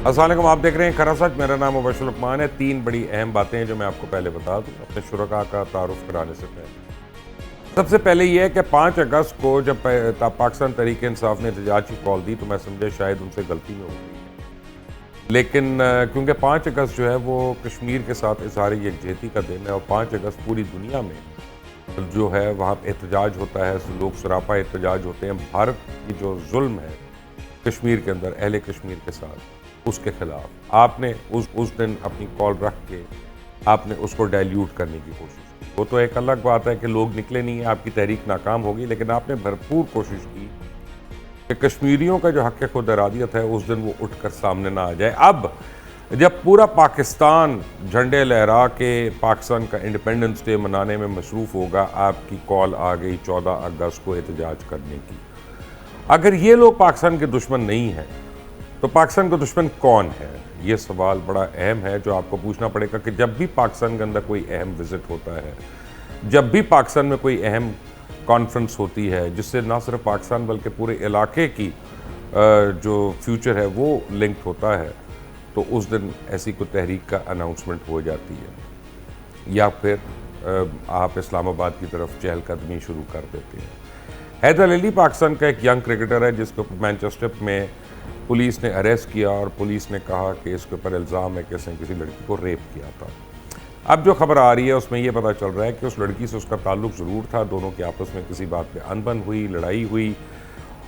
السلام علیکم، آپ دیکھ رہے ہیں کھرا سچ۔ میرا نام مبشر لقمان ہے۔ تین بڑی اہم باتیں ہیں جو میں آپ کو پہلے بتا دوں اپنے شرکاء کا تعارف کرانے سے پہلے۔ سب سے پہلے یہ ہے کہ 5 اگست کو جب پاکستان تحریک انصاف نے احتجاج کی کال دی تو میں سمجھے شاید ان سے غلطی میں ہو گئی ہے، لیکن کیونکہ 5 اگست جو ہے وہ کشمیر کے ساتھ اظہار یکجہتی کا دن ہے، اور 5 اگست پوری دنیا میں جو ہے وہاں احتجاج ہوتا ہے، لوگ سراپا احتجاج ہوتے ہیں بھارت کی جو ظلم ہے کشمیر کے اندر اہل کشمیر کے ساتھ، اس کے خلاف آپ نے اس دن اپنی کال رکھ کے آپ نے اس کو ڈائلیوٹ کرنے کی کوشش کی۔ وہ تو ایک الگ بات ہے کہ لوگ نکلے نہیں ہیں، آپ کی تحریک ناکام ہوگی، لیکن آپ نے بھرپور کوشش کی کہ کشمیریوں کا جو حق خود ارادیت ہے اس دن وہ اٹھ کر سامنے نہ آ جائے۔ اب جب پورا پاکستان جھنڈے لہرا کے پاکستان کا انڈیپینڈنس ڈے منانے میں مصروف ہوگا، آپ کی کال آ گئی 14 اگست کو احتجاج کرنے کی۔ اگر یہ لوگ پاکستان کے دشمن نہیں ہیں تو پاکستان کا دشمن کون ہے؟ یہ سوال بڑا اہم ہے جو آپ کو پوچھنا پڑے گا کہ جب بھی پاکستان کے اندر کوئی اہم وزٹ ہوتا ہے، جب بھی پاکستان میں کوئی اہم کانفرنس ہوتی ہے جس سے نہ صرف پاکستان بلکہ پورے علاقے کی جو فیوچر ہے وہ لنکڈ ہوتا ہے، تو اس دن ایسی کوئی تحریک کا اناؤنسمنٹ ہو جاتی ہے یا پھر آپ اسلام آباد کی طرف چہل قدمی شروع کر دیتے ہیں۔ حیدر علی پاکستان کا ایک ینگ کرکٹر ہے جس کو مانچسٹر میں پولیس نے اریسٹ کیا، اور پولیس نے کہا کہ اس کے اوپر الزام ہے کہ اس نے کسی لڑکی کو ریپ کیا تھا۔ اب جو خبر آ رہی ہے اس میں یہ پتہ چل رہا ہے کہ اس لڑکی سے اس کا تعلق ضرور تھا، دونوں کی آپس میں کسی بات پہ انبن ہوئی، لڑائی ہوئی،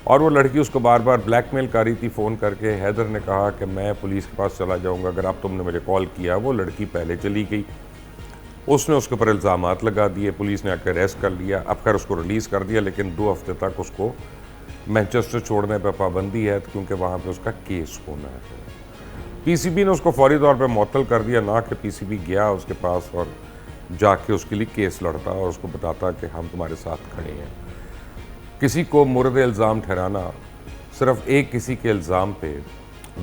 اور وہ لڑکی اس کو بار بار بلیک میل کر رہی تھی فون کر کے۔ حیدر نے کہا کہ میں پولیس کے پاس چلا جاؤں گا اگر اب تم نے مجھے کال کیا۔ وہ لڑکی پہلے چلی گئی، اس نے اس کے اوپر الزامات لگا دیے، پولیس نے آ کے اریسٹ کر لیا، اب خیر اس کو ریلیز کر دیا، لیکن 2 ہفتے تک اس کو مانچسٹر چھوڑنے پہ پابندی ہے کیونکہ وہاں پہ اس کا کیس ہونا ہے۔ پی سی بی نے اس کو فوری طور پہ معطل کر دیا، نہ کہ پی سی بی گیا اس کے پاس اور جا کے اس کے لیے کیس لڑتا اور اس کو بتاتا کہ ہم تمہارے ساتھ کھڑے ہیں۔ کسی کو مورد الزام ٹھہرانا صرف ایک کسی کے الزام پہ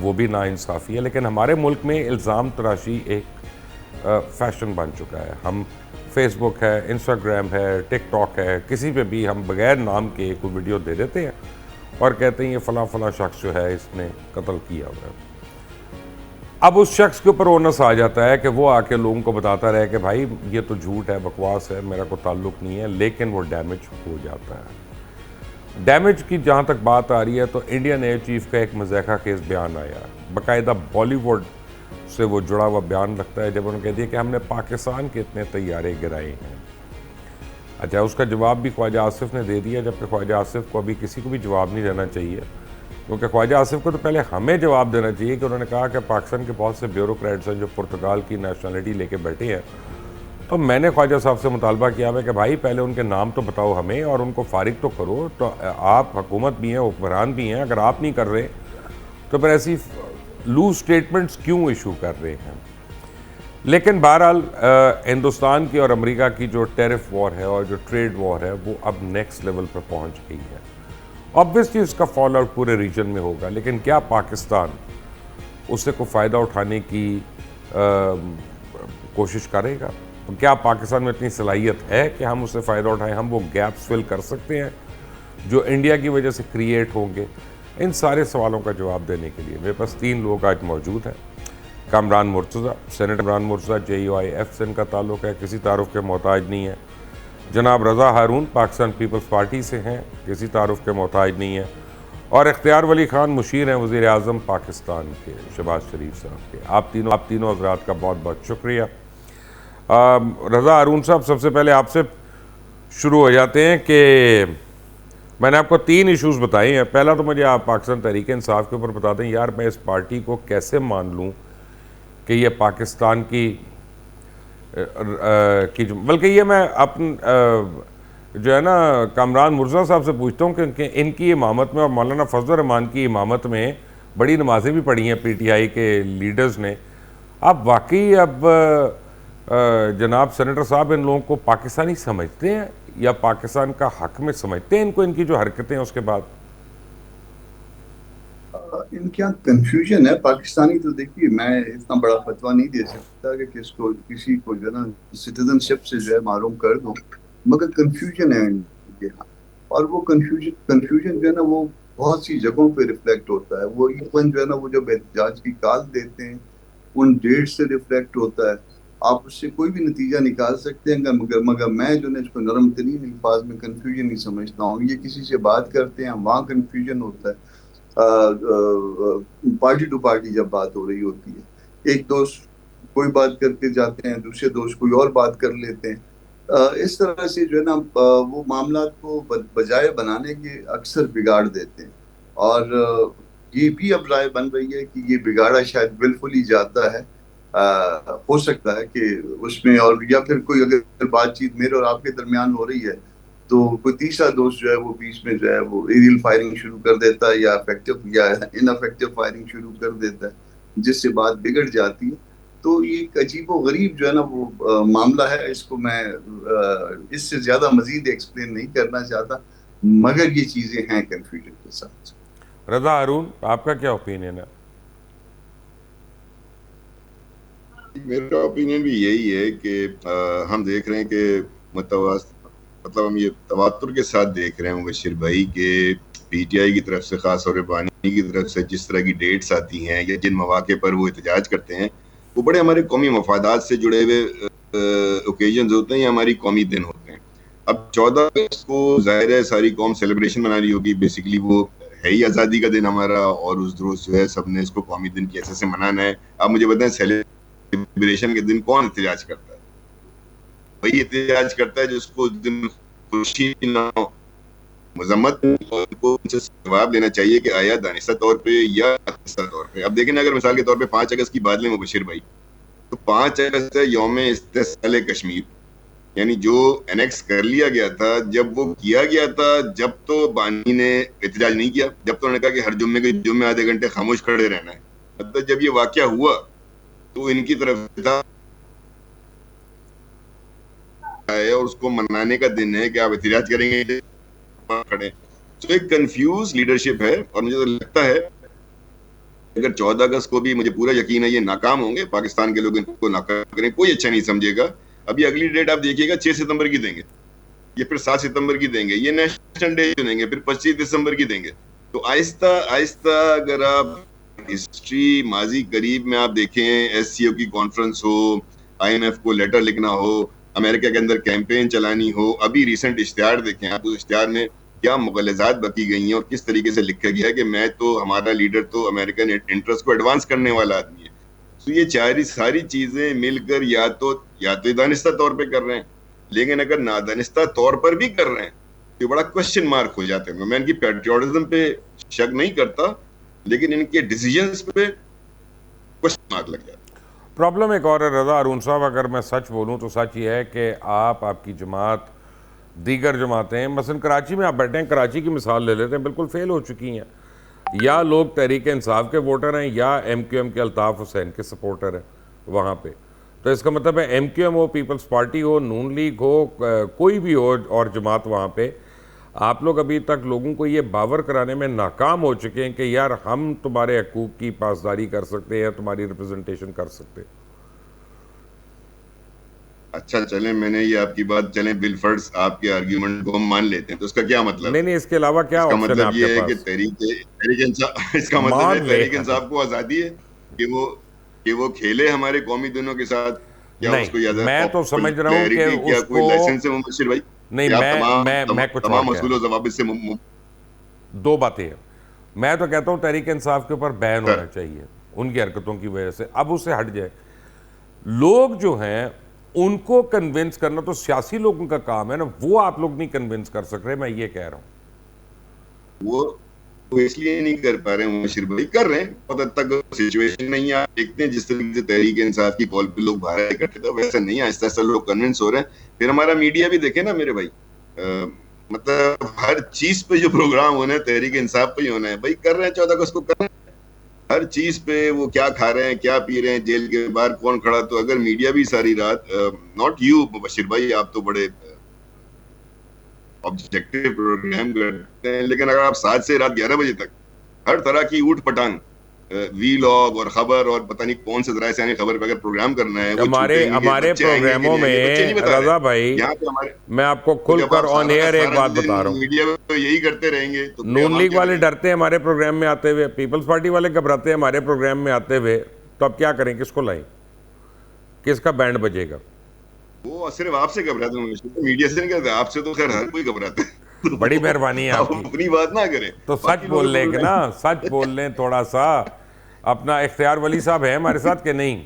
وہ بھی ناانصافی ہے، لیکن ہمارے ملک میں الزام تراشی ایک فیشن بن چکا ہے۔ ہم فیس بک ہے، انسٹاگرام ہے، ٹک ٹاک ہے، کسی پہ بھی ہم بغیر نام کے کوئی ویڈیو دے دیتے ہیں اور کہتے ہیں یہ فلاں فلاں شخص جو ہے اس نے قتل کیا ہوا ہے۔ اب اس شخص کے اوپر اونس آ جاتا ہے کہ وہ آ کے لوگوں کو بتاتا رہے کہ بھائی یہ تو جھوٹ ہے، بکواس ہے، میرا کوئی تعلق نہیں ہے، لیکن وہ ڈیمیج ہو جاتا ہے۔ ڈیمیج کی جہاں تک بات آ رہی ہے تو انڈین ایئر چیف کا ایک مضحکہ خیز بیان آیا، باقاعدہ بالی ووڈ سے وہ جڑا ہوا بیان لگتا ہے، جب انہوں نے کہہ دیا کہ ہم نے پاکستان کے اتنے طیارے گرائے ہیں۔ اچھا، اس کا جواب بھی خواجہ آصف نے دے دیا، جبکہ خواجہ آصف کو ابھی کسی کو بھی جواب نہیں دینا چاہیے، کیونکہ خواجہ آصف کو تو پہلے ہمیں جواب دینا چاہیے کہ انہوں نے کہا کہ پاکستان کے بہت سے بیوروکریٹس ہیں جو پرتگال کی نیشنلٹی لے کے بیٹھے ہیں، تو میں نے خواجہ صاحب سے مطالبہ کیا ہے کہ بھائی پہلے ان کے نام تو بتاؤ ہمیں اور ان کو فارغ تو کرو۔ تو آپ حکومت بھی ہیں، حکمران بھی ہیں، اگر آپ نہیں کر رہے تو پھر ایسی لوز سٹیٹمنٹس کیوں ایشو کر رہے ہیں؟ لیکن بہرحال ہندوستان کی اور امریکہ کی جو ٹیرف وار ہے اور جو ٹریڈ وار ہے وہ اب نیکسٹ لیول پر پہنچ گئی ہے۔ آبویسلی اس کا فال آؤٹ پورے ریجن میں ہوگا، لیکن کیا پاکستان اس سے کوئی فائدہ اٹھانے کی کوشش کرے گا؟ کیا پاکستان میں اتنی صلاحیت ہے کہ ہم اس سے فائدہ اٹھائیں؟ ہم وہ گیپس فل کر سکتے ہیں جو انڈیا کی وجہ سے کریٹ ہوں گے؟ ان سارے سوالوں کا جواب دینے کے لیے میرے پاس 3 لوگ آج موجود ہیں۔ کامران مرتضیٰ، سینیٹر کامران مرتضیٰ، JUIF سے ان کا تعلق ہے، کسی تعارف کے محتاج نہیں ہے۔ جناب رضا ہارون پاکستان پیپلز پارٹی سے ہیں، کسی تعارف کے محتاج نہیں ہے۔ اور اختیار ولی خان مشیر ہیں وزیر اعظم پاکستان کے، شہباز شریف صاحب کے۔ آپ تینوں حضرات کا بہت بہت شکریہ۔ رضا ہارون صاحب، سب سے پہلے آپ سے شروع ہو جاتے ہیں کہ میں نے آپ کو 3 ایشوز بتائے ہیں۔ پہلا تو مجھے آپ پاکستان تحریک انصاف کے اوپر بتا دیں یار میں اس پارٹی کو کیسے مان لوں کہ یہ پاکستان کی بلکہ یہ میں جو ہے نا کامران مرتضیٰ صاحب سے پوچھتا ہوں کہ ان کی امامت میں اور مولانا فضل الرحمان کی امامت میں بڑی نمازیں بھی پڑھی ہیں PTI کے لیڈرز نے، اب واقعی اب جناب سینیٹر صاحب ان لوگوں کو پاکستانی سمجھتے ہیں یا پاکستان کا حق میں سمجھتے ہیں ان کو، ان کی جو حرکتیں ہیں اس کے بعد؟ ان کے یہاں کنفیوژن ہے پاکستانی، تو دیکھیے میں اتنا بڑا فتویٰ نہیں دے سکتا کہ کسی کو جو ہے نا سٹیزن شپ سے جو ہے معروم کر دوں، مگر کنفیوژن ہے ان کے یہاں، اور وہ کنفیوژن جو ہے نا وہ بہت سی جگہوں پہ ریفلیکٹ ہوتا ہے. وہ ایون جو ہے نا وہ جب احتجاج کی کال دیتے ہیں ان ڈیٹ سے ریفلیکٹ ہوتا ہے. آپ اس سے کوئی بھی نتیجہ نکال سکتے ہیں مگر میں جو ہے اس کو نرم ترین الفاظ میں کنفیوژن نہیں سمجھتا ہوں. یہ کسی سے بات کرتے ہیں وہاں کنفیوژن ہوتا ہے. پارٹی ٹو پارٹی جب بات ہو رہی ہوتی ہے ایک دوست کوئی بات کر کے جاتے ہیں دوسرے دوست کوئی اور بات کر لیتے ہیں. اس طرح سے جو ہے نا وہ معاملات کو بجائے بنانے کے اکثر بگاڑ دیتے ہیں. اور یہ بھی اب رائے بن رہی ہے کہ یہ بگاڑا شاید بالکل ہی جاتا ہے. ہو سکتا ہے کہ اس میں اور یا پھر کوئی اگر بات چیت میرے اور آپ کے درمیان ہو رہی ہے تو کوئی تیسرا دوست جو ہے وہ بیچ میں جو ہے وہ ایریل فائرنگ شروع کر دیتا ہے یا افیکٹو یا ان افیکٹو فائرنگ شروع کر دیتا ہے جس سے بات بگڑ جاتی ہے. تو یہ ایک عجیب و غریب جو ہے نا وہ معاملہ ہے. اس کو میں اس سے زیادہ مزید ایکسپلین نہیں کرنا چاہتا مگر یہ چیزیں ہیں کنفیوژن کے ساتھ. رضا ہارون آپ کا کیا اوپینین ہے؟ میرا اوپینین بھی یہی ہے کہ ہم دیکھ رہے ہیں کہ مطلب ہم یہ تواتر کے ساتھ دیکھ رہے ہیں مبشر بھائی کہ پی ٹی آئی کی طرف سے خاص طور پہ بانی کی طرف سے جس طرح کی ڈیٹس آتی ہیں یا جن مواقع پر وہ احتجاج کرتے ہیں وہ بڑے ہمارے قومی مفادات سے جڑے ہوئے اوکیزنز ہوتے ہیں یا ہماری قومی دن ہوتے ہیں. اب 14 اگست کو ظاہر ہے ساری قوم سیلیبریشن منا رہی ہوگی. بیسیکلی وہ ہے ہی آزادی کا دن ہمارا اور اس روز جو ہے سب نے اس کو قومی دن کی ایسے سے منانا ہے. آپ مجھے بتائیں سیلیبریشن کے دن کون احتجاج کرتا ہے؟ وہی احتجاج کرتا ہے جس کو اس دن خوشی نہ ہو مذمت کو ان سے جواب لینا چاہیے کہ آیا دانستہ طور پہ یا دانستہ طور پہ. اب دیکھیں اگر مثال کے طور پہ 5 اگست کی بات لیں مبشر بھائی تو 5 اگست ہے یوم استحصال کشمیر یعنی جو انیکس کر لیا گیا تھا. جب وہ کیا گیا تھا جب تو بانی نے احتجاج نہیں کیا. جب تو انہوں نے کہا کہ ہر جمعے کے جمعے آدھے گھنٹے خاموش کھڑے رہنا ہے. مطلب جب یہ واقعہ ہوا تو ان کی طرف تھا اور اس کو منانے کا دن ہے کہ آپ احتجاج کریں گے کھڑے. تو ایک کنفیوز لیڈرشپ ہے اور مجھے تو لگتا ہے اگر 14 اگست کو بھی مجھے پورا یقین ہے یہ ناکام ہوں گے پاکستان کے لوگ ان کو ناکام کریں کوئی اچھا نہیں سمجھے گا. ابھی اگلی ڈیٹ آپ دیکھیے گا 6 ستمبر کی دیں گے یہ پھر 7 ستمبر کی دیں گے یہ نیشنل ڈے چنیں گے پھر 25 دسمبر کی دیں گے. تو آہستہ آہستہ اگر آپ ہسٹری ماضی قریب میں آپ دیکھیں ایس سی او کی کانفرنس ہو آئی ایم ایف کو لیٹر لکھنا ہو امریکہ کے اندر کیمپین چلانی ہو ابھی ریسنٹ اشتہار دیکھیں آپ اس اشتہار میں کیا مغلظات بکی گئی ہیں اور کس طریقے سے لکھا گیا ہے کہ میں تو ہمارا لیڈر تو امریکن انٹرسٹ کو ایڈوانس کرنے والا آدمی ہے. تو یہ ساری چیزیں مل کر یا تو دانستہ طور پہ کر رہے ہیں لیکن اگر نادانستہ طور پر بھی کر رہے ہیں تو بڑا کوشچن مارک ہو جاتے ہیں. میں ان کی پیٹریوٹزم پہ شک نہیں کرتا لیکن ان کے ڈیسیجنز پہ کوشچن مارک لگ جاتا ہے. پرابلم ایک اور ہے رضا ہارون صاحب اگر میں سچ بولوں تو سچ یہ ہے کہ آپ کی جماعت دیگر جماعتیں مثلا کراچی میں آپ بیٹھے ہیں کراچی کی مثال لے لیتے ہیں بالکل فیل ہو چکی ہیں. یا لوگ تحریک انصاف کے ووٹر ہیں یا ایم کیو ایم کے الطاف حسین کے سپورٹر ہیں وہاں پہ. تو اس کا مطلب ہے ایم کیو ایم ہو پیپلز پارٹی ہو نون لیگ ہو کوئی بھی ہو اور جماعت وہاں پہ آپ لوگ ابھی تک لوگوں کو یہ باور کرانے میں ناکام ہو چکے ہیں کہ یار ہم تمہارے حقوق کی پاسداری کر سکتے ہیں یا تمہاری ریپرزنٹیشن کر سکتے ہیں. اچھا چلیں میں نے یہ آپ کی بات چلیں بالفرض آپ کے آرگیومنٹ کو ہم مان لیتے ہیں تو اس کا کیا مطلب نہیں ہے؟ نہیں اس کے علاوہ کیا اس کا آپشن ہے مطلب آپ کے یہ ہے کہ پاس؟ تحریک انصاف اس کا مطلب ہے مان لے تحریک انصاف کو آزادی ہے کہ وہ کھیلے ہمارے قومی دنوں کے ساتھ. کیا اس نہیں کو یاد ہے میں تو سمجھ رہا ہوں کہ پاپولیرٹی کیا اس کوئی کو لائسنس ہے مبشر بھائی نہیں کہ آپ میں کچھ اور تمام کہہ اصول رہا و ہوں. ضوابط سے دو باتیں ہیں. میں تو کہتا ہوں تحریک انصاف کے اوپر بین ہونا چاہیے ان کی حرکتوں کی وجہ سے. اب اس سے ہٹ جائے لوگ جو ہیں ان کو کنونس کرنا تو سیاسی لوگوں کا کام ہے نا. وہ آپ لوگ نہیں کنونس کر سک رہے میں یہ کہہ رہا ہوں. وہ اس لیے نہیں کر پا رہے ہیں مبشر بھائی کر رہے ہیں بہت حد تک سچویشن نہیں ہے. آپ دیکھتے ہیں جس طریقے سے تحریک انصاف کی کال پہ لوگ باہر اکٹھے تھے ویسا نہیں ہے. آہستہ آہستہ لوگ کنونس ہو رہے ہیں. پھر ہمارا میڈیا بھی دیکھیں نا میرے بھائی مطلب ہر چیز پہ جو پروگرام ہونا ہے تحریک انصاف پہ ہی ہونا ہے. بھائی کر رہے ہیں 14 اگست کو کر رہے ہیں ہر چیز پہ وہ کیا کھا رہے ہیں کیا پی رہے ہیں جیل کے باہر کون کھڑا. تو اگر میڈیا بھی ساری رات ناٹ یو مبشر بھائی آپ تو بڑے آبجیکٹو پروگرام کرتے ہیں لیکن اگر آپ 7 سے رات 11 بجے تک ہر طرح کی اوٹ پٹانگ وی لاگ اور خبر اور پتہ نہیں کون سے ذرائع ثانی خبر پہ اگر پروگرام کرنا ہے وہ ہمارے پروگراموں میں بچے نہیں بتا رضا رہے بھائی یہاں پہ ہمارے. میں آپ کو تو کھل جب کر آپ آن سارا کا ایئر ایک سارا بات بتا رہا دن ہوں. میڈیا میں یہی کرتے رہیں گے تو نون لیگ کیا والے کریں گے؟ ڈرتے ہیں ہمارے پروگرام میں آتے ہوئے, پیپلز پارٹی والے گھبراتے ہیں ہمارے پروگرام میں آتے ہوئے, تو اب کیا کریں, کس کو لائیں, کس کا بینڈ بجے گا؟ وہ صرف آپ سے گھبراتے ہیں, میڈیا سے نہیں کرتے, آپ سے تو خیر ہر کوئی گھبراتا ہے. بڑی مہربانی ہے آپ آپ کی. اپنی بات نہ کریں, تو سچ باقی بول لوگوں لیں کو کہ نا, سچ بول لیں تھوڑا سا. اپنا اختیار ولی صاحب ہے ہمارے ساتھ کہ نہیں؟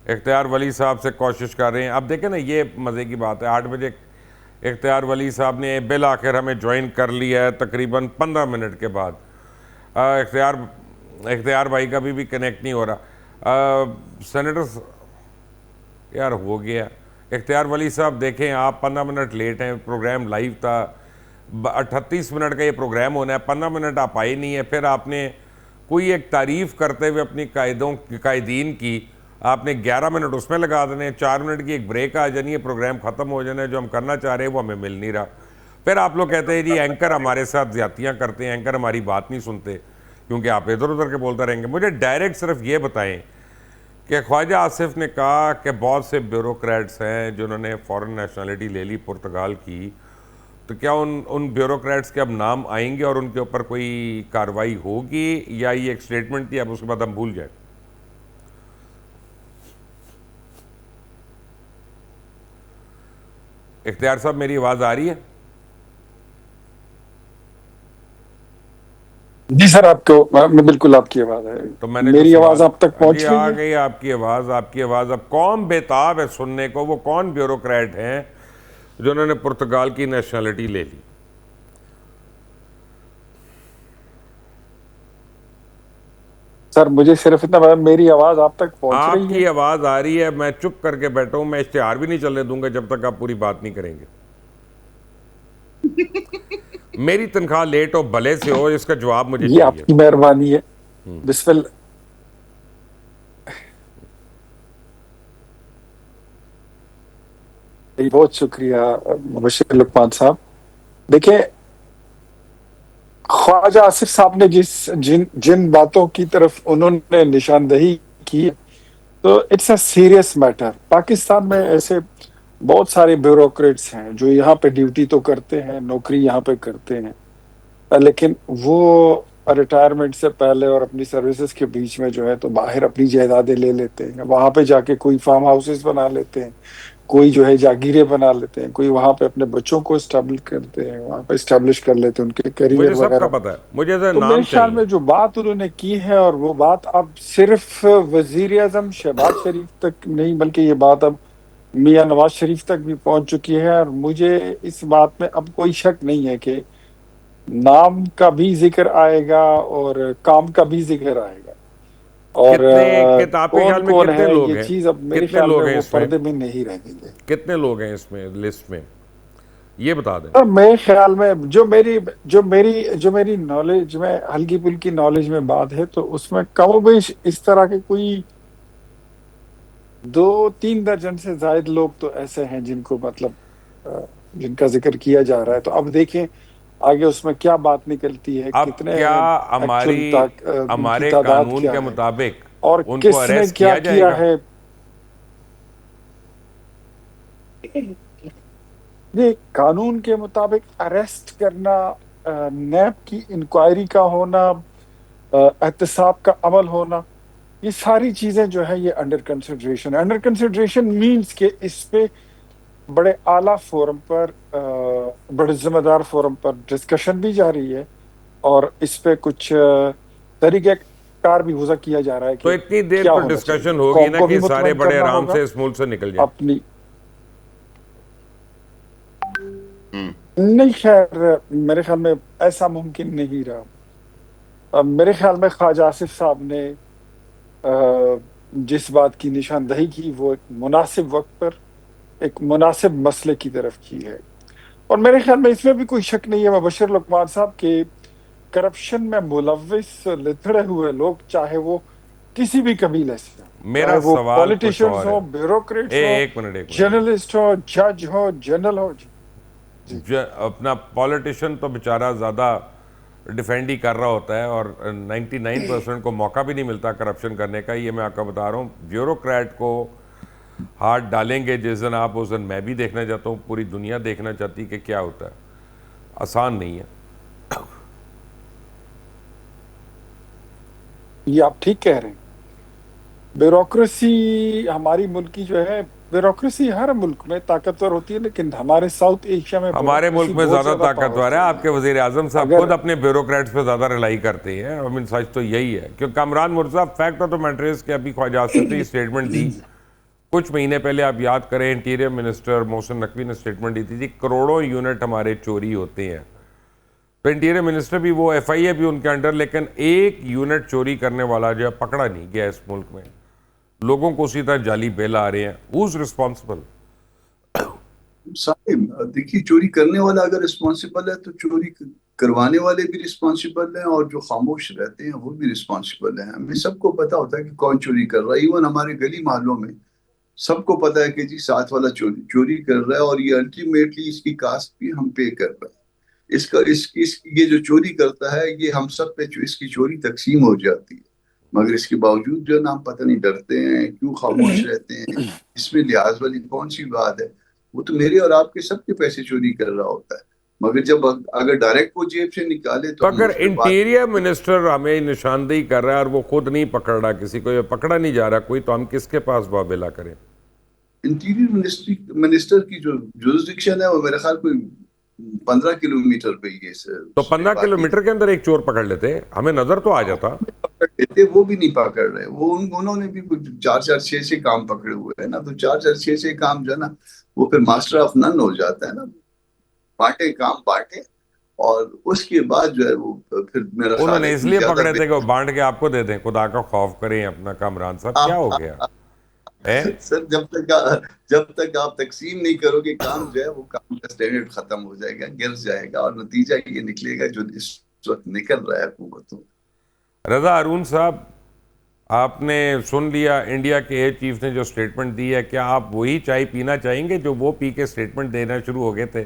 اختیار ولی صاحب سے کوشش کر رہے ہیں. اب دیکھیں نا, یہ مزے کی بات ہے, 8 بجے اختیار ولی صاحب نے بالآخر ہمیں جوائن کر لیا ہے تقریباً 15 منٹ کے بعد. اختیار بھائی کا بھی کنیکٹ نہیں ہو رہا. سینیٹر یار ہو گیا. اختیار ولی صاحب دیکھیں, آپ 15 منٹ لیٹ ہیں, پروگرام لائیو تھا, 38 منٹ کا یہ پروگرام ہونا ہے, 15 منٹ آپ آئے نہیں ہیں. پھر آپ نے کوئی ایک تعریف کرتے ہوئے اپنی قائدین کی, آپ نے 11 منٹ اس میں لگا دینے, 4 منٹ کی ایک بریک آ جانی ہے, پروگرام ختم ہو جانا ہے. جو ہم کرنا چاہ رہے ہیں وہ ہمیں مل نہیں رہا. پھر آپ لوگ کہتے ہیں جی اینکر ہمارے ساتھ زیادتیاں کرتے ہیں, اینکر ہماری بات نہیں سنتے کیونکہ آپ ادھر ادھر کے بولتے رہیں گے. مجھے ڈائریکٹ صرف یہ بتائیں کہ خواجہ آصف نے کہا کہ بہت سے بیوروکریٹس ہیں جنہوں نے فورن نیشنلٹی لے لی پرتگال کی, تو کیا ان بیوروکریٹس کے اب نام آئیں گے اور ان کے اوپر کوئی کارروائی ہوگی, یا یہ ایک سٹیٹمنٹ تھی اب اس کے بعد ہم بھول جائیں؟ اختیار صاحب میری آواز آ رہی ہے؟ جی سر, آپ کو بالکل آپ کی آواز ہے. تو میں نے جو میری آواز سوال, آپ تک پہنچ جی رہی آ ہے؟ گئی آپ کی آواز, آپ کی آواز. اب کون بےتاب ہے سننے کو, وہ کون بیوروکریٹ ہیں جنہوں نے پرتگال کی نیشنلٹی لے لی؟ سر مجھے صرف اتنا پتا, میری آواز آپ تک پہنچ آپ رہی ہے؟ کی آواز آ رہی ہے, میں چپ کر کے بیٹھا ہوں, میں اشتہار بھی نہیں چلنے دوں گا جب تک آپ پوری بات نہیں کریں گے. میری تنخواہ لیٹ ہو بھلے سے ہو, اس کا جواب مجھے یہ آپ چاہیے. کی مہربانی ہے. بسم اللہ. بہت شکریہ مبشر لقمان صاحب. دیکھیں, خواجہ آصف صاحب نے جن باتوں کی طرف انہوں نے نشاندہی کی, تو it's a serious matter. Pakistan میں ایسے بہت سارے بیوروکریٹس ہیں جو یہاں پہ ڈیوٹی تو کرتے ہیں, نوکری یہاں پہ کرتے ہیں, لیکن وہ ریٹائرمنٹ سے پہلے اور اپنی سروسز کے بیچ میں جو ہے تو باہر اپنی جائیدادیں لے لیتے ہیں, وہاں پہ جا کے کوئی فارم ہاؤسز بنا لیتے ہیں, کوئی جو ہے جاگیریں بنا لیتے ہیں, کوئی وہاں پہ اپنے بچوں کو اسٹیبلش کرتے ہیں, وہاں پہ اسٹیبلش کر لیتے ہیں ان کے کیریئر مجھے سب کا وغیرہ. پتہ ہے, مجھے تو تو میرے نام خیال میں چاہیے. جو بات انہوں نے کی ہے, اور وہ بات اب صرف وزیر اعظم شہباز شریف تک نہیں بلکہ یہ بات اب میاں نواز شریف تک بھی پہنچ چکی ہے, اور مجھے اس بات میں اب کوئی شک نہیں ہے کہ نام کا بھی ذکر آئے گا اور کام کا بھی ذکر آئے گا. اور آپ کے خیال کون میں کون کتنے ہے لوگ یہ ہیں, چیز اب میرے کتنے خیال میں لوگ ہیں وہ اس میں, پردے میں نہیں رہ گئی ہے. کتنے لوگ ہیں اس میں لسٹ میں, یہ بتا دیں. میرے خیال میں جو میری نالج میں ہلکی پھلکی نالج میں بات ہے, تو اس میں کم و بیش اس طرح کے کوئی 2-3 درجن سے زائد لوگ تو ایسے ہیں جن کو مطلب جن کا ذکر کیا جا رہا ہے. تو اب دیکھیں آگے اس میں کیا بات نکلتی ہے, اب کتنے کیا ہیں ایکچوئل, ان کی ہمارے تعداد قانون کیا کے ہے, مطابق اور ان کو کس نے اریسٹ کیا جائے گا؟ ہے. یہ قانون کے مطابق اریسٹ کرنا, نیب کی انکوائری کا ہونا, احتساب کا عمل ہونا, یہ ساری چیزیں جو ہے یہ انڈر کنسیڈریشن مینز کہ اس پہ بڑے اعلیٰ فورم پر, بڑے ذمہ دار فورم پر ڈسکشن بھی جاری ہے, اور اس پہ کچھ طریقہ کار بھی وضع کیا جا رہا ہے تو کہ اتنی دیر کیا تو ہونا چاہیے. ڈسکشن ہوگی قوم نا کو کہ بھی سارے مطمئن بڑے کرنا آرام ہوگا سے اس ملک سے نکل جائیں. اپنی. ہوں نہیں خیر, میرے خیال میں ایسا ممکن نہیں رہا. میرے خیال میں خواجہ آصف صاحب نے جس بات کی نشاندہی کی وہ ایک مناسب وقت پر ایک مناسب مسئلے کی طرف کی ہے, اور میرے خیال میں اس میں بھی کوئی شک نہیں ہے مبشر لقمان صاحب کہ کرپشن میں ملوث لتھڑے ہوئے لوگ, چاہے وہ کسی بھی قبیلے سے ہوں, چاہے میرا وہ سوال کچھ پولیٹیشنز اور ہے. ہوں, بیوروکریٹس ہوں, ایک منٹ جرنلسٹ ہوں, جج ہوں, جنرل ہوں. جی اپنا پولیٹیشن تو بیچارہ زیادہ ڈیفینڈ ہی کر رہا ہوتا ہے اور 99% کو موقع بھی نہیں ملتا کرپشن کرنے کا. یہ میں آپ کو بتا رہا ہوں, بیوروکریٹ کو ہاتھ ڈالیں گے جس دن آپ, اس دن میں بھی دیکھنا چاہتا ہوں, پوری دنیا دیکھنا چاہتی کہ کیا ہوتا ہے. آسان نہیں ہے. یہ آپ ٹھیک کہہ رہے ہیں. بیوروکریسی ہماری ملک کی جو ہے, بیوروکریسی ہر ملک میں طاقتور ہوتی ہے, لیکن ہمارے ساؤتھ ایشیا میں ہمارے ملک میں زیادہ طاقتور ہے. آپ کے وزیر اعظم صاحب خود اپنے بیوروکریٹس پہ زیادہ رلائی کرتے ہیں. I mean, سچ تو یہی ہے. کیونکہ Kamran Mirza, fact of the matter is کہ ابھی خواجہ آصف نے اسٹیٹمنٹ دی کچھ مہینے پہلے, آپ یاد کریں, انٹیریئر منسٹر محسن نقوی نے اسٹیٹمنٹ دی تھی کروڑوں یونٹ ہمارے چوری ہوتے ہیں. تو انٹیریئر منسٹر بھی, وہ ایف آئی اے بھی ان کے انڈر, لیکن ایک یونٹ چوری کرنے والا جو ہے پکڑا نہیں گیا اس ملک میں. لوگوں کو اسی طرح جعلی بل آ رہے ہیں. Who's responsible؟ صاحب دیکھیے, چوری کرنے والا اگر رسپانسبل ہے تو چوری کروانے والے بھی رسپانسبل ہیں, اور جو خاموش رہتے ہیں وہ بھی رسپانسبل ہیں. ہمیں سب کو پتا ہوتا ہے کہ کون چوری کر رہا ہے. ایون ہمارے گلی محلوں میں سب کو پتا ہے کہ جی ساتھ والا چوری کر رہا ہے, اور یہ الٹیمیٹلی اس کی کاسٹ بھی ہم پے کر رہے ہیں. یہ جو چوری کرتا ہے, یہ ہم سب پہ اس کی چوری تقسیم ہو جاتی ہے. مگر اس کے باوجود جو ہے نا, ہم پتہ نہیں ڈرتے ہیں, کیوں خاموش رہتے ہیں. اس میں لحاظ والی کون سی بات ہے؟ وہ تو میرے اور آپ کے سب کے پیسے چوری کر رہا ہوتا ہے. مگر جب اگر ڈائریکٹ وہ جیب سے نکالے تو اگر انٹیریئر منسٹر ہمیں نشاندہی کر رہا ہے اور وہ خود نہیں پکڑ رہا کسی کو, یا پکڑا نہیں جا رہا کوئی, تو ہم کس کے پاس واویلا کریں؟ انٹیریئر منسٹر کی جو جورسڈکشن ہے وہ میرے خیال کوئی 15 کلومیٹر پہ ہی ہے. تو 15 کلومیٹر کے اندر ایک چور پکڑ لیتے, ہمیں نظر تو آ جاتا. وہ بھی نہیں پکڑ رہے. وہ انہوں نے بھی کچھ 4-4-6 کام پکڑے ہوئے ہیں نا, تو 4-4-6 کام جو ہے نا, وہ پھر ماسٹر آف نن ہو جاتا ہے نا. بانٹے کام بانٹے, اور اس کے بعد جو ہے وہ پھر میرا انہوں نے اس لیے پکڑے تھے کہ وہ بانٹ کے آپ کو دے دیں. خدا کا خوف کریں اپنا. کامران صاحب کیا ہو گیا سر؟ جب تک آپ تقسیم نہیں کرو گے کام جو ہے, وہ کام کا اسٹینڈرڈ ختم ہو جائے گا, گر جائے گا, اور نتیجہ یہ نکلے گا جو اس وقت نکل رہا ہے حکومتوں. رضا ہارون صاحب, آپ نے سن لیا انڈیا کے ایئر چیف نے جو سٹیٹمنٹ دی ہے. کیا آپ وہی چائے پینا چاہیں گے جو وہ پی کے سٹیٹمنٹ دینا شروع ہو گئے تھے؟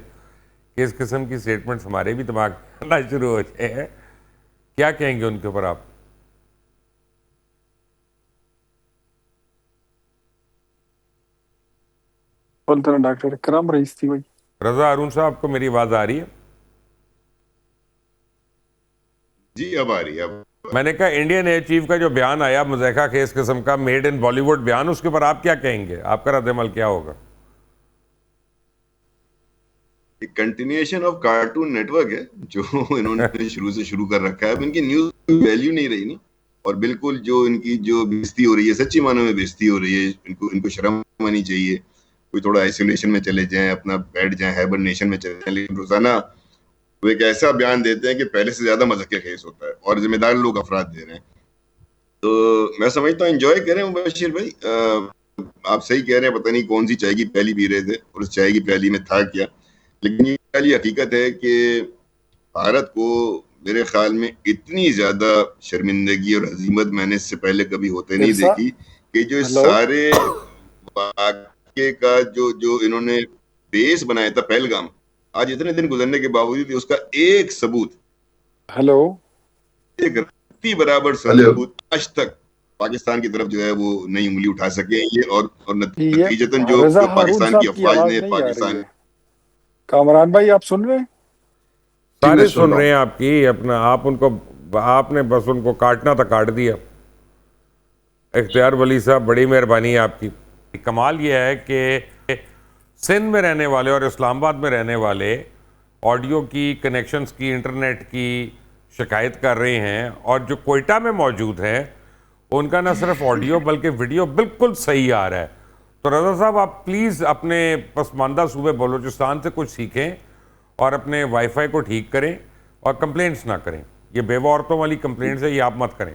کہ اس قسم کی سٹیٹمنٹس ہمارے بھی دماغ کرنا شروع ہو جائے. کیا کہیں گے ان کے اوپر آپ؟ ڈاکٹر اکرم رئیس تھی بھائی. رضا ہارون صاحب, آپ کو میری آواز آ رہی ہے؟ جی اب آ رہی ہے. میں نے کہا انڈین ایئر چیف کا جو بیان آیا مضحکہ خیز قسم کا, میڈ ان بالی ووڈ بیان, اس کے اوپر آپ کیا کہیں گے؟ آپ کا رد عمل کیا ہوگا؟ Continuation of cartoon network ہے جو انہوں نے شروع سے شروع کر رکھا ہے. اب ان کی نیوز ویلیو نہیں رہی نہیں, اور بالکل جو ان کی جو بےزتی ہو رہی ہے, سچی معنوں میں بےزتی ہو رہی ہے. ان کو شرم آنی چاہیے. کوئی تھوڑا آئسولیشن میں چلے جائیں, اپنا بیٹھ جائیں, ہائبرنیشن میں چلے جائیں. لیکن روزانہ وہ ایک ایسا بیان دیتے ہیں کہ پہلے سے زیادہ مذاقیہ خیز ہوتا ہے, اور ذمہ دار لوگ افراد دے رہے ہیں. تو میں سمجھتا ہوں انجوائے کریں مبشر بھائی. آپ صحیح کہہ رہے ہیں, پتہ نہیں کون سی چائے کی پیالی پی رہے تھے, اور اس چائے کی پیالی میں تھا کیا. لیکن یہ حقیقت ہے کہ بھارت کو میرے خیال میں اتنی زیادہ شرمندگی اور ہزیمت میں نے اس سے پہلے کبھی ہوتے نہیں دیکھی, کہ جو اس سارے واقعے کا جو انہوں نے بیس بنایا تھا پہلگام, آج اتنے دن گزرنے کے باوجود اس کا ایک ثبوت, ایک رتی برابر ثبوت آج تک پاکستان کی طرف جو ہے وہ نہیں انگلی اٹھا سکے. یہ اور نتیجتاً جو پاکستان کی افواج نے پاکستان. کامران بھائی آپ سن رہے ہیں؟ سارے سن رہے ہیں آپ کی. اپنا آپ نے بس ان کو کاٹنا تھا کاٹ دیا. اختیار ولی صاحب, بڑی مہربانی ہے آپ کی. کمال یہ ہے کہ سندھ میں رہنے والے اور اسلام آباد میں رہنے والے آڈیو کی, کنیکشنز کی, انٹرنیٹ کی شکایت کر رہے ہیں, اور جو کوئٹہ میں موجود ہیں ان کا نہ صرف آڈیو بلکہ ویڈیو بالکل صحیح آ رہا ہے. تو رضا صاحب, آپ پلیز اپنے پسماندہ صوبے بلوچستان سے کچھ سیکھیں اور اپنے وائی فائی کو ٹھیک کریں, اور کمپلینٹس نہ کریں. یہ بیوہ عورتوں والی کمپلینٹس ہے, یہ آپ مت کریں.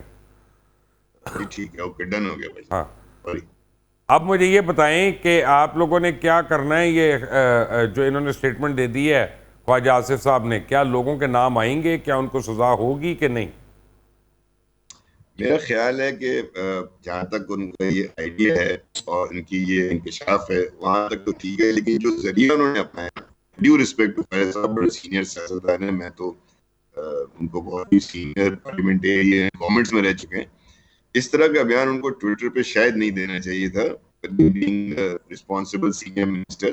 ٹھیک ہے, اوکے, ڈن ہو گیا بھائی. ہاں, اب مجھے یہ بتائیں کہ آپ لوگوں نے کیا کرنا ہے. یہ جو انہوں نے سٹیٹمنٹ دے دی ہے خواجہ آصف صاحب نے, کیا لوگوں کے نام آئیں گے؟ کیا ان کو سزا ہوگی کہ نہیں؟ میرا خیال ہے کہ جہاں تک ان کا یہ آئیڈیا ہے اور ان کی یہ انکشاف ہے وہاں تک تو ٹھیک ہے. لیکن جو ذریعہ انہوں نے اپنایا, ڈیو ریسپیکٹ ٹو فیض صاحب, بڑے سینئر سیاستدان ہیں, میں تو ان کو بہت ہی سینئر پارلیمنٹیرین گورنمنٹس میں رہ چکے ہیں. اس طرح کا بیان ان کو ٹویٹر پہ شاید نہیں دینا چاہیے تھا. بینگ رسپانسبل سینئر منسٹر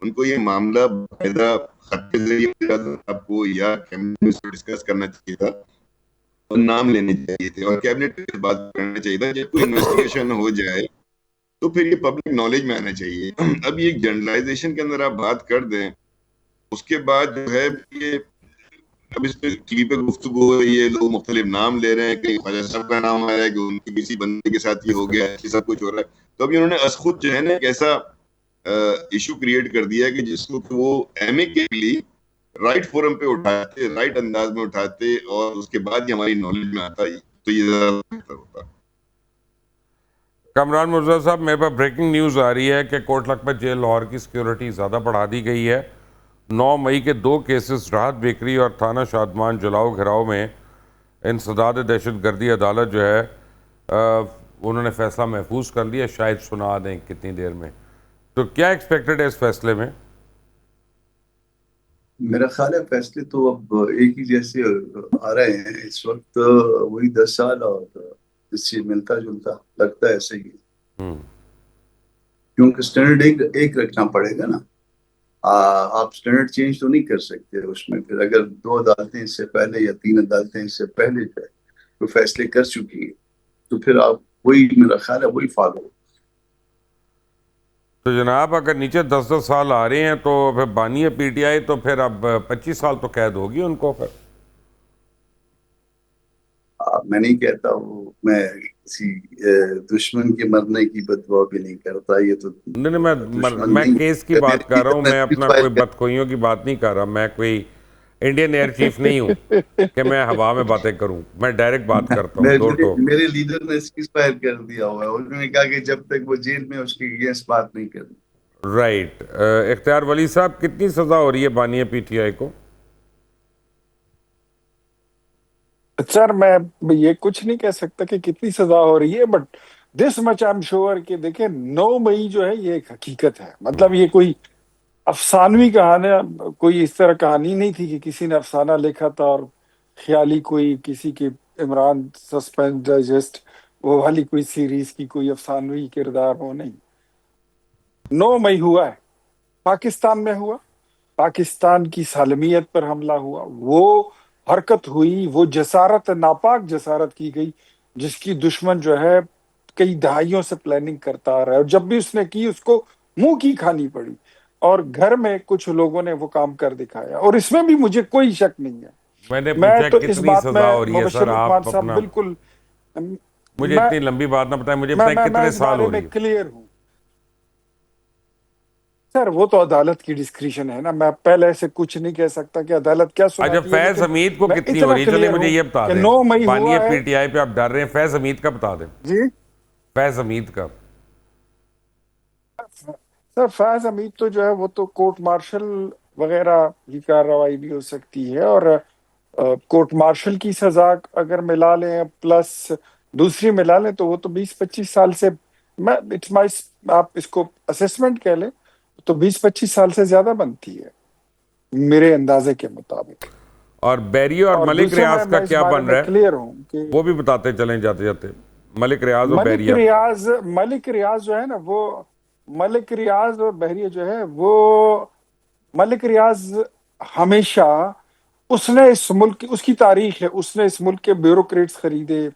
ان کو یہ معاملہ باقاعدہ خط کے ذریعے آپ کو یا کیبنٹ میں ڈسکس کرنا چاہیے تھا اور نام لینے چاہیے تھے اور کیبنٹ میں بات کرنا چاہیے تھا. جب کوئی انویسٹیگیشن ہو جائے تو پھر یہ پبلک نالج میں آنا چاہیے. اب یہ جرنلائزیشن کے اندر آپ بات کر دیں, اس کے بعد جو ہے یہ اب اس پہ ٹی وی پہ گفتگو ہو رہی ہے, لوگ مختلف نام لے رہے ہیں, کہیں خواجہ صاحب کا نام آ رہا ہے کہ ان کے کسی بندے کے ساتھ یہ ہو گیا ہے, سب کچھ ہو رہا ہے. تو ابھی انہوں نے از خود جو ہے نا ایک ایسا ایشو کریٹ کر دیا کہ جس کو وہ ایمیکیبلی رائٹ فورم پہ اٹھاتے, رائٹ انداز میں اٹھاتے اور اس کے بعد یہ ہماری نالج میں آتا تو یہ زیادہ بہتر ہوتا. کامران مرزا صاحب, میرے پاس بریکنگ نیوز آ رہی ہے کہ کوٹ لکھپت جیل لاہور کی سیکیورٹی زیادہ بڑھا دی گئی ہے. 9 مئی کے 2 کیسز راحت بیکری اور تھانہ شادمان جلاؤ گھراؤ میں انسداد دہشت گردی. عدالت جو ہے انہوں نے فیصلہ محفوظ کر لیا, شاید سنا دیں کتنی دیر میں. تو کیا ایکسپیکٹڈ ہے اس فیصلے میں؟ میرا خیال ہے فیصلے تو اب ایک ہی جیسے آ رہے ہیں اس وقت, وہی 10 سال اور اس سے ملتا جلتا لگتا ہے ایسے ہی, کیونکہ سٹینڈرڈ ایک رکھنا پڑے گا نا. آپ سٹینڈرڈ چینج تو نہیں کر سکتے اس میں. پھر اگر 2 عدالتیں اس سے پہلے یا 3 عدالتیں اس سے پہلے جو ہے وہ فیصلے کر چکی ہیں تو پھر آپ وہی, میرا خیال ہے وہی فالو. تو جناب اگر نیچے 10 سال آ رہے ہیں تو پھر بانی ہے پی ٹی آئی, تو پھر اب 25 سال تو قید ہوگی ان کو. پھر میں نہیں کہتا وہ, میں کسی دشمن کے مرنے کی بدعا بھی نہیں کرتا. یہ تو نہیں, دشمن میں نہیں کیس کی بات کر رہا ہوں, میں اپنا کوئی بدخوئیوں کی بات نہیں کر رہا. میں کوئی انڈین ایئر چیف نہیں ہوں کہ میں ہوا میں باتیں کروں. میں ڈائریکٹ بات کرتا ہوں دو ٹوک. میرے لیڈر نے سیز فائر کر دیا ہوا ہے, انہوں نے کہا کہ جب تک وہ جیل میں اس کے اگینسٹ بات نہیں کرنی. رائٹ. اختیار ولی صاحب, کتنی سزا ہو رہی ہے بانی پی ٹی آئی کو؟ سر میں یہ کچھ نہیں کہہ سکتا کہ کتنی سزا ہو رہی ہے, but this much I am sure کہ دیکھیں 9 مئی جو ہے یہ ایک حقیقت ہے. مطلب یہ کوئی افسانوی کہانی, کوئی اس طرح کہانی نہیں تھی کہ کسی نے افسانہ لکھا تھا اور خیالی کوئی کسی کے عمران سسپینس ڈائجسٹ وہ والی کوئی سیریز کی کوئی افسانوی کردار ہو. نہیں, 9 مئی ہوا ہے, پاکستان میں ہوا, پاکستان کی سالمیت پر حملہ ہوا, وہ حرکت ہوئی, وہ جسارت, ناپاک جسارت کی گئی جس کی دشمن جو ہے کئی دہائیوں سے پلاننگ کرتا آ رہا ہے, اور جب بھی اس نے کی اس کو منہ کی کھانی پڑی, اور گھر میں کچھ لوگوں نے وہ کام کر دکھایا, اور اس میں بھی مجھے کوئی شک نہیں ہے. میں نے میں پوچھا تو اس کتنی بات میں سزا ہو رہی ہے. مبشر سر لقمان آپ صاحب اپنا, بالکل, مجھے میں اتنی لمبی بات نہ بتائیں, مجھے میں بتائیں میں کتنے اس سال بارے ہو میں رہی ہے. کلیئر ہوں. سر وہ تو عدالت کی ڈسکریشن ہے نا, میں پہلے سے کچھ نہیں کہہ سکتا کہ عدالت کیا اچھا, سناتی ہے, فیض لیکن حمید کو میں کتنی ہو اتنا رہی ہے؟ چلیں کلیئر مجھے ہوں یہ بتا کہ دیں. 9 مئی بانی ہوا پی ہے. ٹی آئی پہ آپ ڈر رہے ہیں, فیض حمید کا بتا دیں. جی فیض حمید کا. سر فیض حمید تو جو ہے وہ تو کورٹ مارشل وغیرہ کی کارروائی بھی ہو سکتی ہے, اور کورٹ مارشل کی سزا اگر ملا لیں پلس دوسری ملا لیں تو وہ تو 20-25 سال سے, میں اٹس مائی, آپ اس کو اسسمنٹ کہہ لیں تو 20-25 سال سے زیادہ بنتی ہے میرے اندازے کے مطابق. اور بیری اور ملک دوسرے ریاض کا میں اس کیا بارے بن میں رہا ہے کلیئر ہوں کہ وہ بھی بتاتے چلیں جاتے جاتے. ملک ریاض اور بیریا. ملک ریاض جو ہے نا, وہ ملک ریاض اور بحریہ جو ہے وہ, ملک ریاض ہمیشہ اس نے اس ملک کی, اس کی تاریخ ہے, اس نے اس ملک کے بیوروکریٹس خریدے,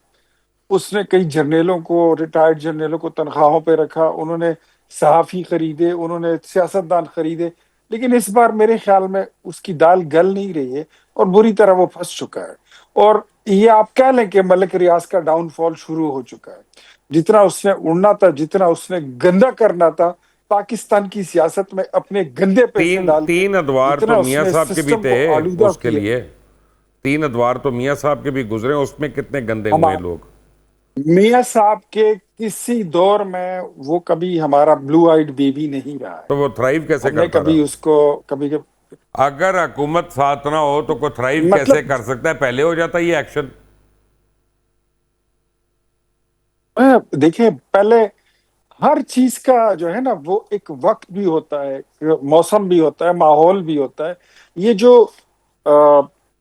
اس نے کئی جرنیلوں کو, ریٹائرڈ جرنیلوں کو تنخواہوں پہ رکھا, انہوں نے صحافی خریدے, انہوں نے سیاستدان خریدے, لیکن اس بار میرے خیال میں اس کی دال گل نہیں رہی ہے اور بری طرح وہ پھنس چکا ہے. اور یہ آپ کہہ لیں کہ ملک ریاض کا ڈاؤن فال شروع ہو چکا ہے. جتنا اس نے اڑنا تھا, جتنا اس نے گندا کرنا تھا پاکستان کی سیاست میں اپنے گندے پیسے ڈال کے, تین ادوار جتنا تو اس میاں نے صاحب کے بھی سسٹم تھے کو آلودہ اس کے کیا, لیے. 3 ادوار تو میاں صاحب کے بھی گزرے, اس میں کتنے گندے ہوئے لوگ. میاں صاحب کے کسی دور میں وہ کبھی ہمارا بلو آئیڈ بیبی نہیں رہا ہے. تو وہ تھرائیو کیسے ہم نے کرتا کبھی رہا؟ اس کو کبھی اگر حکومت ساتھ نہ ہو تو کوئی تھرائیو کیسے مطلب کر سکتا ہے؟ پہلے ہو جاتا یہ ایکشن. دیکھیں, پہلے ہر چیز کا جو ہے نا وہ ایک وقت بھی ہوتا ہے, موسم بھی ہوتا ہے, ماحول بھی ہوتا ہے. یہ جو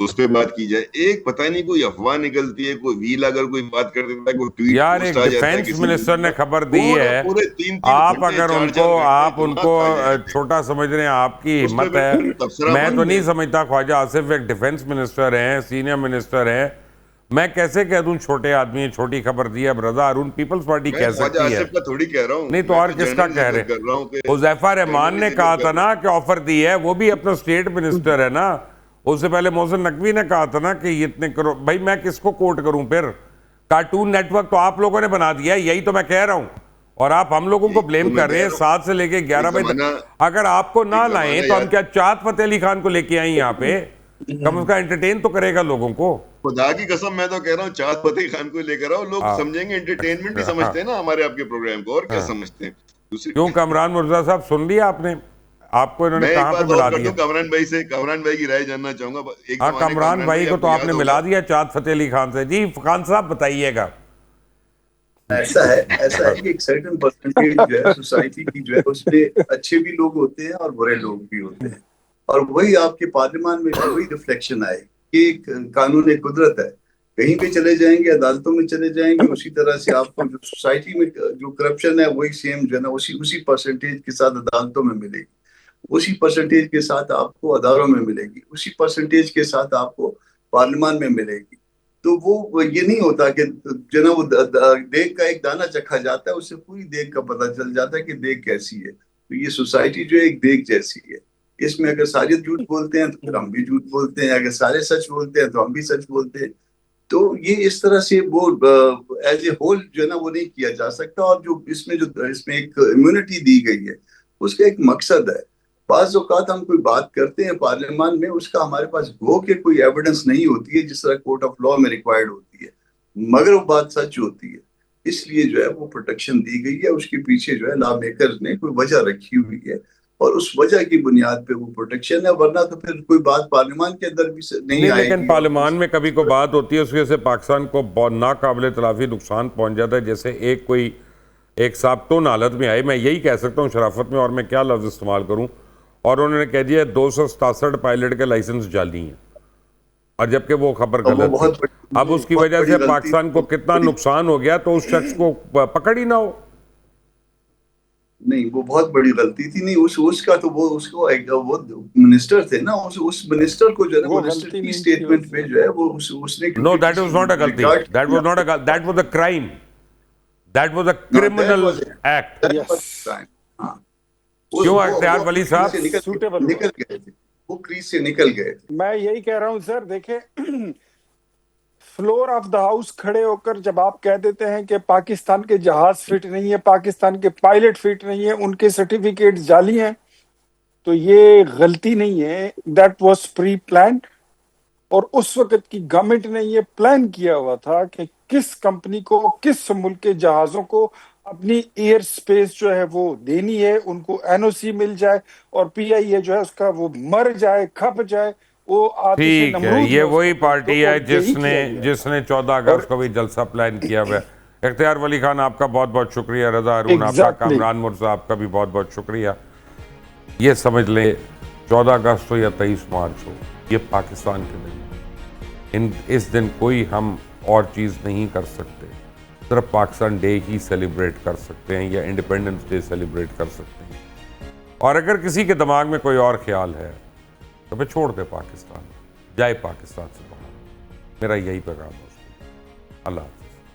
اس پہ بات کی جائے. ایک پتہ نہیں کوئی افواہ نکلتی ہے, کوئی ویل اگر کوئی بات کر دیتا ہے, کوئی ٹویٹ یار پوسٹ ایک آ جاتا ہے ڈیفینس کسی منسٹر نے خبر دی ہے, پورے 3 آپ گھنٹے اگر 4 ان کو گھنٹے آپ ان دماغ کو کھا جائیں گے. چھوٹا سمجھ رہے ہیں, آپ کی اس پہ ہمت ہے. پھر تبصرہ میں تو بند نہیں ہے. سمجھتا خواجہ آصف ایک ڈیفینس منسٹر ہیں, سینئر منسٹر ہیں, میں کیسے کہہ دوں چھوٹے آدمی چھوٹی خبر دی ہے. اب رضا ہارون پیپلز پارٹی میں کہہ خواجہ سکتی ہے, آصف کا تھوڑی کہہ رہا ہوں, نہیں تو میں اور تو کس کا جنرلی کہہ ذکر رہے. کر رہا ہوں کہ حذیفہ رحمان نے جنرلی کہا ذکر تھا کر نا کہ آفر دی ہے, وہ بھی اپنا اسٹیٹ منسٹر ہے نا. اس سے پہلے محسن نقوی نے کہا تھا نا کہ یہ اتنے کرو. بھائی میں کس کو کوٹ کروں پھر؟ کارٹون نیٹ ورک تو آپ لوگوں نے بنا دیا ہے, یہی تو میں کہہ رہا ہوں, اور آپ ہم لوگوں کو بلیم کر رہے ہیں 7 سے لے کے 11 بجے تک. اگر آپ کو نہ لائیں تو ہم کیا چاہت فتح علی خان کو لے کے آئیں یہاں پہ؟ کم از کم انٹرٹین تو کرے گا لوگوں کو. خدا کی قسم میں تو کہہ رہا ہوں چاہت فتح خان کو لے کر آؤ, لوگ سمجھیں گے انٹرٹینمنٹ ہی سمجھتے ہیں نا ہمارے آپ کے پروگرام کو, اور کیا سمجھتے ہیں. کیوں کامران مرزا صاحب سن لیا آپ نے, آپ کو انہوں نے میں ایک کہاں پہ بات ملا اور کر دیا؟ دوں کامران بھائی سے, کامران بھائی کی رائے جاننا چاہوں گا. ایک ہاں زمانے کامران بھائی کو تو آپ نے ملا دیا چاہت فتح علی خان سے. جی خان صاحب بتائیے گا. ایسا ہے کہ ایک سرٹن پرسنٹیج جو ہے سوسائٹی کی جو ہے اس میں اچھے بھی لوگ ہوتے ہیں اور برے لوگ بھی ہوتے ہیں, اور وہی آپ کے پارلیمان میں وہی ریفلیکشن آئے کہ قانون قدرت ہے, کہیں پہ چلے جائیں گے عدالتوں میں چلے جائیں گے, اسی طرح سے آپ کو جو سوسائٹی میں جو کرپشن ہے وہی سیم جو ہے نا اسی پرسنٹیج کے ساتھ عدالتوں میں ملے گی, اسی پرسنٹیج کے ساتھ آپ کو اداروں میں ملے گی, اسی پرسنٹیج کے ساتھ آپ کو پارلیمان میں ملے گی. تو وہ یہ نہیں ہوتا کہ جو نا وہ دیگ کا ایک دانہ چکھا جاتا ہے, اس سے پوری دیگ کا پتہ چل جاتا ہے کہ دیگ کیسی ہے. تو یہ سوسائٹی جو ہے ایک دیگ جیسی ہے, اس میں اگر سارے جھوٹ بولتے ہیں تو پھر ہم بھی جھوٹ بولتے ہیں, اگر سارے سچ بولتے ہیں تو ہم بھی سچ بولتے ہیں. تو یہ اس طرح سے وہ ایز اے ہول جو ہے نا وہ نہیں کیا جا سکتا. اور جو اس میں ایک امیونٹی دی گئی ہے اس کا ایک مقصد ہے. بعض اوقات ہم کوئی بات کرتے ہیں پارلیمان میں, اس کا ہمارے پاس گو کہ کوئی ایویڈنس نہیں ہوتی ہے جس طرح کورٹ آف لاء میں ریکوائرڈ ہوتی ہے, مگر وہ بات سچ ہوتی ہے. اس لیے جو ہے وہ پروٹیکشن دی گئی ہے, اس کے پیچھے جو ہے لا میکرز نے کوئی وجہ رکھی ہوئی ہے, اور اس وجہ کی بنیاد پہ وہ پروٹیکشن ہے. ورنہ تو پھر کوئی بات پارلیمان کے اندر بھی نہیں آئے لیکن گی. پارلیمان میں کبھی کوئی بات ہوتی ہے اس وجہ سے پاکستان کو بہت ناقابل تلافی نقصان پہنچ جاتا ہے. جیسے ایک سابتون حالت میں آئے, میں یہی کہہ سکتا ہوں شرافت میں, اور میں کیا لفظ استعمال کروں, اور انہوں نے کہہ دیا 267 پائلٹ کے لائسنس جعلی ہیں, اور جبکہ وہ خبر غلط تھی. اب اس کی وجہ سے پاکستان کو کتنا نقصان ہو گیا تو اس شخص کو پکڑ ہی نہ ہو. نہیں, وہ بہت بڑی غلطی تھی. نہیں اس کا تو وہ منسٹر تھے نا, اس منسٹر کو جو ہے نا وہ منسٹر غلطی کی نہیں تھی اسٹیٹمنٹ میں جو ہے وہ اس نے No, that was not a غلطی. That was not a غلطی. That was a crime. That was a criminal act. کیوں اختیار ولی صاحب؟ نکل گئے تھے, وہ کریز سے نکل گئے تھے. میں یہی کہہ رہا ہوں سر, دیکھیں فلور آف دا ہاؤس کھڑے ہو کر جب آپ کہہ دیتے ہیں کہ پاکستان کے جہاز فٹ نہیں ہے, پاکستان کے پائلٹ فٹ نہیں ہے, ان کے سرٹیفکیٹ جعلی ہیں, تو یہ غلطی نہیں ہے, دیٹ واز پری پلانڈ. اور اس وقت کی گورنمنٹ نے یہ پلان کیا ہوا تھا کہ کس کمپنی کو کس ملک کے جہازوں کو اپنی ایئر سپیس جو ہے وہ دینی ہے, ان کو این او سی مل جائے, اور پی آئی اے جو ہے اس کا وہ مر جائے, کھپ جائے, وہ آتش ٹھیک ہے, نمرود یہ میں اس وہی کو. پارٹی ہے جس نے 14 اور اگست کو بھی جلسہ پلان کیا ہوا ہے. اختیار ولی خان آپ کا بہت بہت شکریہ, رضا ہارون آپ کا, Exactly. کامران مرزا آپ کا بھی بہت بہت شکریہ. یہ سمجھ لیں 14 اگست ہو یا 23 مارچ ہو, یہ پاکستان کے نہیں, اس دن کوئی ہم اور چیز نہیں کر سکتے, صرف پاکستان ڈے ہی سیلیبریٹ کر سکتے ہیں یا انڈیپینڈنس ڈے سیلیبریٹ کر سکتے ہیں. اور اگر کسی کے دماغ میں کوئی اور خیال ہے تو پھر چھوڑ دے پاکستان, جائے پاکستان سے باہر. میرا یہی پیغام ہے. اللہ حافظ.